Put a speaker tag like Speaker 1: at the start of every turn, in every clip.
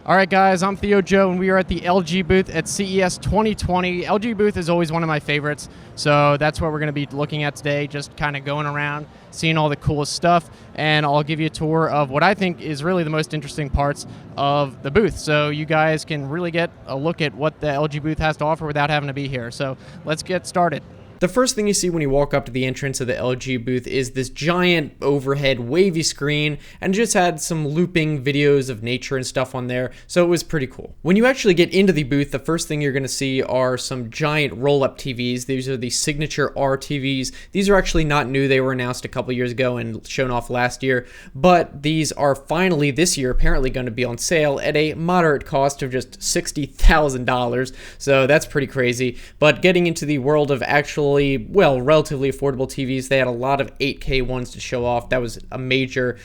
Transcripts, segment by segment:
Speaker 1: All right, guys, I'm Theo Joe, and we are at the LG booth at CES 2020. LG booth is always one of my favorites, so that's what we're going to be looking at today, just kind of going around, seeing all the coolest stuff, and I'll give you a tour of what I think is really the most interesting parts of the booth, so you guys can really get a look at what the LG booth has to offer without having to be here. So let's get started. The first thing you see when you walk up to the entrance of the LG booth is this giant overhead wavy screen, and it just had some looping videos of nature and stuff on there, so it was pretty cool. When you actually get into the booth, the first thing you're going to see are some giant roll-up TVs. These are the Signature R TVs. These are actually not new. They were announced a couple years ago and shown off last year, but these are finally this year apparently going to be on sale at a moderate cost of just $60,000, so that's pretty crazy. But getting into the world of actual relatively affordable TVs, they had a lot of 8K ones to show off. That was a major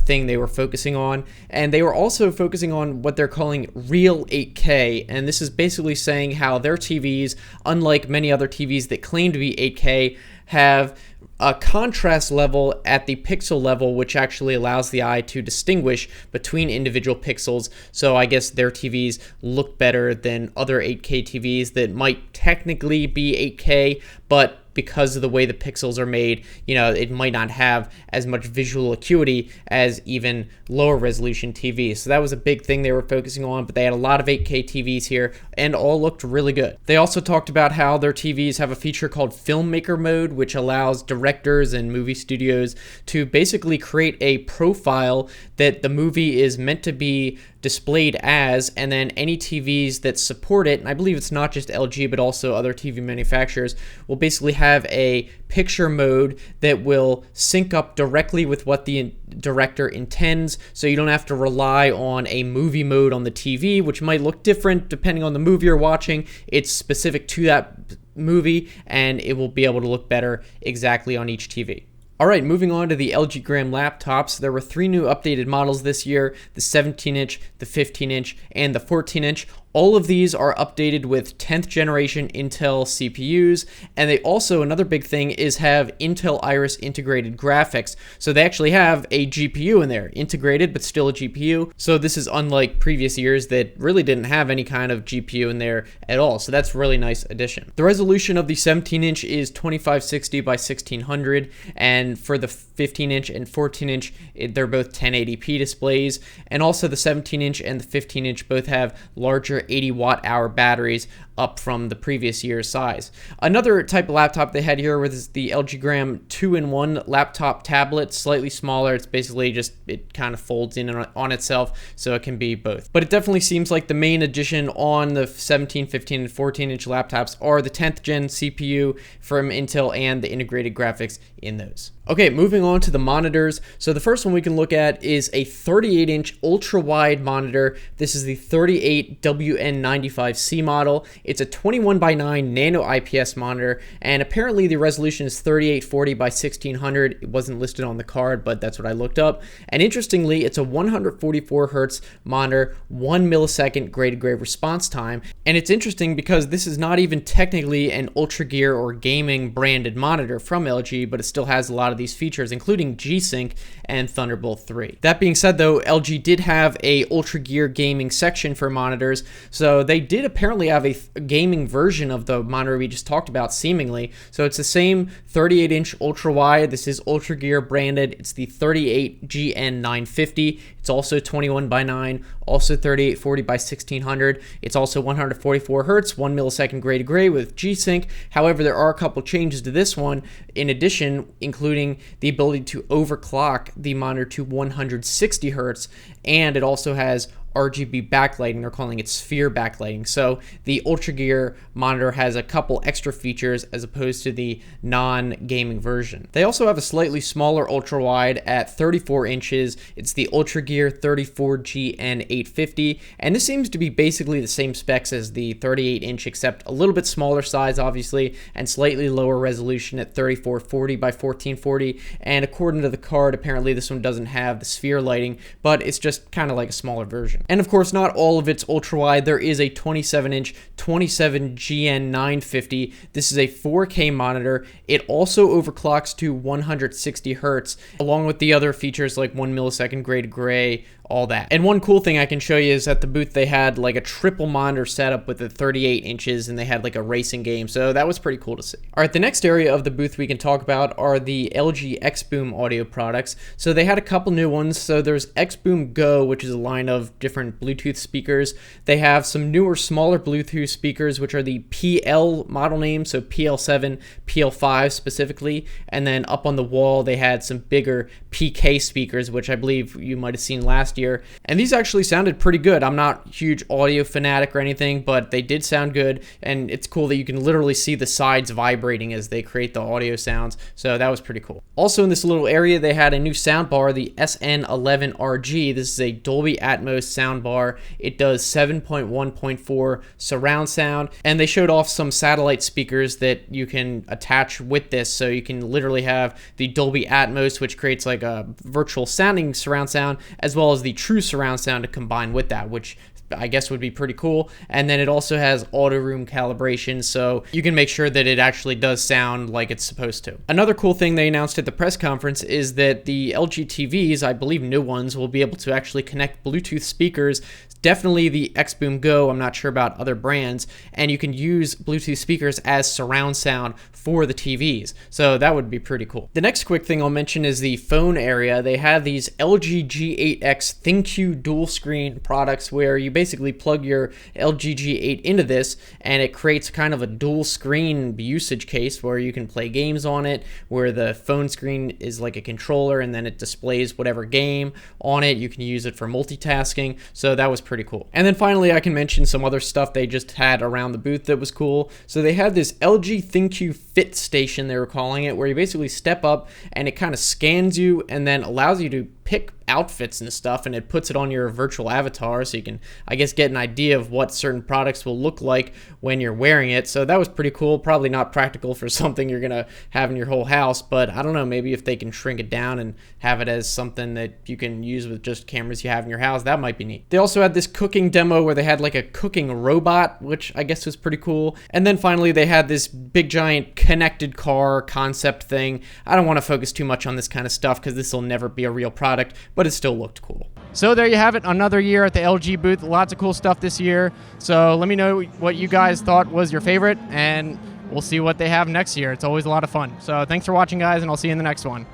Speaker 1: thing they were focusing on, and they were also focusing on what they're calling real 8K, and this is basically saying how their TVs, unlike many other TVs that claim to be 8K, have a contrast level at the pixel level, which actually allows the eye to distinguish between individual pixels. So I guess their TVs look better than other 8K TVs that might technically be 8K, but because of the way the pixels are made, it might not have as much visual acuity as even lower resolution TVs. So that was a big thing they were focusing on, but they had a lot of 8K TVs here and all looked really good. They also talked about how their TVs have a feature called Filmmaker Mode, which allows directors and movie studios to basically create a profile that the movie is meant to be displayed as, and then any TVs that support it, and I believe it's not just LG but also other TV manufacturers, will basically have a picture mode that will sync up directly with what the director intends, so you don't have to rely on a movie mode on the TV, which might look different depending on the movie you're watching. It's specific to that movie, and it will be able to look better exactly on each TV. Alright, moving on to the LG Gram laptops. There were 3 new updated models this year: the 17-inch, the 15-inch, and the 14-inch. All of these are updated with 10th generation Intel CPUs, and they also, another big thing is have Intel Iris integrated graphics. So they actually have a GPU in there, integrated but still a GPU. So this is unlike previous years that really didn't have any kind of GPU in there at all. So that's a really nice addition. The resolution of the 17-inch is 2560 by 1600, and for the 15-inch and 14-inch, they're both 1080p displays. And also the 17-inch and the 15-inch both have larger 80 watt-hour batteries, up from the previous year's size. Another type of laptop they had here was the LG Gram 2-in-1 laptop tablet, slightly smaller. It's basically just, it kind of folds in on itself, so it can be both. But it definitely seems like the main addition on the 17, 15, and 14-inch laptops are the 10th gen CPU from Intel and the integrated graphics in those. Okay, moving on to the monitors. So the first one we can look at is a 38-inch ultra-wide monitor. This is the 38WN95C model. It's a 21 by 9 nano IPS monitor, and apparently the resolution is 3840 by 1600. It wasn't listed on the card, but that's what I looked up. And interestingly, it's a 144 hertz monitor, 1 millisecond gray-to-gray response time. And it's interesting because this is not even technically an Ultra Gear or gaming branded monitor from LG, but it still has a lot of these features, including G-Sync and Thunderbolt 3. That being said, though, LG did have a Ultra Gear gaming section for monitors, so they did apparently have a gaming version of the monitor we just talked about, seemingly. So it's the same 38-inch ultra wide. This is Ultra Gear branded. It's the 38GN950. It's also 21 by 9, also 3840 by 1600. It's also 144 hertz, 1 millisecond gray to gray with G-Sync. However, there are a couple changes to this one, in addition, including the ability to overclock the monitor to 160 hertz, and it also has RGB backlighting. They're calling it sphere backlighting. So the Ultra Gear monitor has a couple extra features as opposed to the non-gaming version. They also have a slightly smaller ultra wide at 34 inches. It's the Ultra Gear 34GN850, and this seems to be basically the same specs as the 38-inch, except a little bit smaller size, obviously, and slightly lower resolution at 3440 by 1440. And according to the card, apparently this one doesn't have the sphere lighting, but it's just kind of like a smaller version. And of course, not all of it's ultra wide. There is a 27-inch 27GN950. This is a 4K monitor. It also overclocks to 160 hertz, along with the other features like 1 millisecond gray to gray, all that. And one cool thing I can show you is at the booth they had like a triple monitor setup with the 38 inches, and they had like a racing game, so that was pretty cool to see. All right, the next area of the booth we can talk about are the LG X-Boom audio products. So they had a couple new ones. So there's X-Boom Go, which is a line of different Bluetooth speakers. They have some newer, smaller Bluetooth speakers, which are the PL model names, so PL7, PL5 specifically, and then up on the wall they had some bigger PK speakers, which I believe you might have seen last year, and these actually sounded pretty good. I'm not a huge audio fanatic or anything, but they did sound good, and it's cool that you can literally see the sides vibrating as they create the audio sounds, so that was pretty cool. Also in this little area they had a new sound bar, the SN11RG. This is a Dolby Atmos sound bar. It does 7.1.4 surround sound, and they showed off some satellite speakers that you can attach with this, so you can literally have the Dolby Atmos, which creates like a virtual sounding surround sound, as well as the true surround sound to combine with that, which I guess would be pretty cool. And then it also has auto room calibration, so you can make sure that it actually does sound like it's supposed to. Another cool thing they announced at the press conference is that the LG TVs, I believe new ones, will be able to actually connect Bluetooth speakers. Definitely the X-Boom Go, I'm not sure about other brands, and you can use Bluetooth speakers as surround sound for the TVs, so that would be pretty cool. The next quick thing I'll mention is the phone area. They have these LG G8X ThinQ dual screen products where you basically plug your LG G8 into this, and it creates kind of a dual screen usage case where you can play games on it, where the phone screen is like a controller and then it displays whatever game on it. You can use it for multitasking, so that was pretty cool. And then finally I can mention some other stuff they just had around the booth that was cool. So they had this LG ThinQ Fit Station, they were calling it, where you basically step up and it kind of scans you and then allows you to pick outfits and stuff, and it puts it on your virtual avatar, so you can, I guess, get an idea of what certain products will look like when you're wearing it. So that was pretty cool. Probably not practical for something you're gonna have in your whole house, but I don't know, maybe if they can shrink it down and have it as something that you can use with just cameras you have in your house, that might be neat. They also had this cooking demo where they had like a cooking robot, which I guess was pretty cool. And then finally they had this big giant connected car concept thing. I don't want to focus too much on this kind of stuff because this will never be a real product, but it still looked cool. So there you have it, another year at the LG booth. Lots of cool stuff this year. So let me know what you guys thought was your favorite, and we'll see what they have next year. It's always a lot of fun. So thanks for watching, guys, and I'll see you in the next one.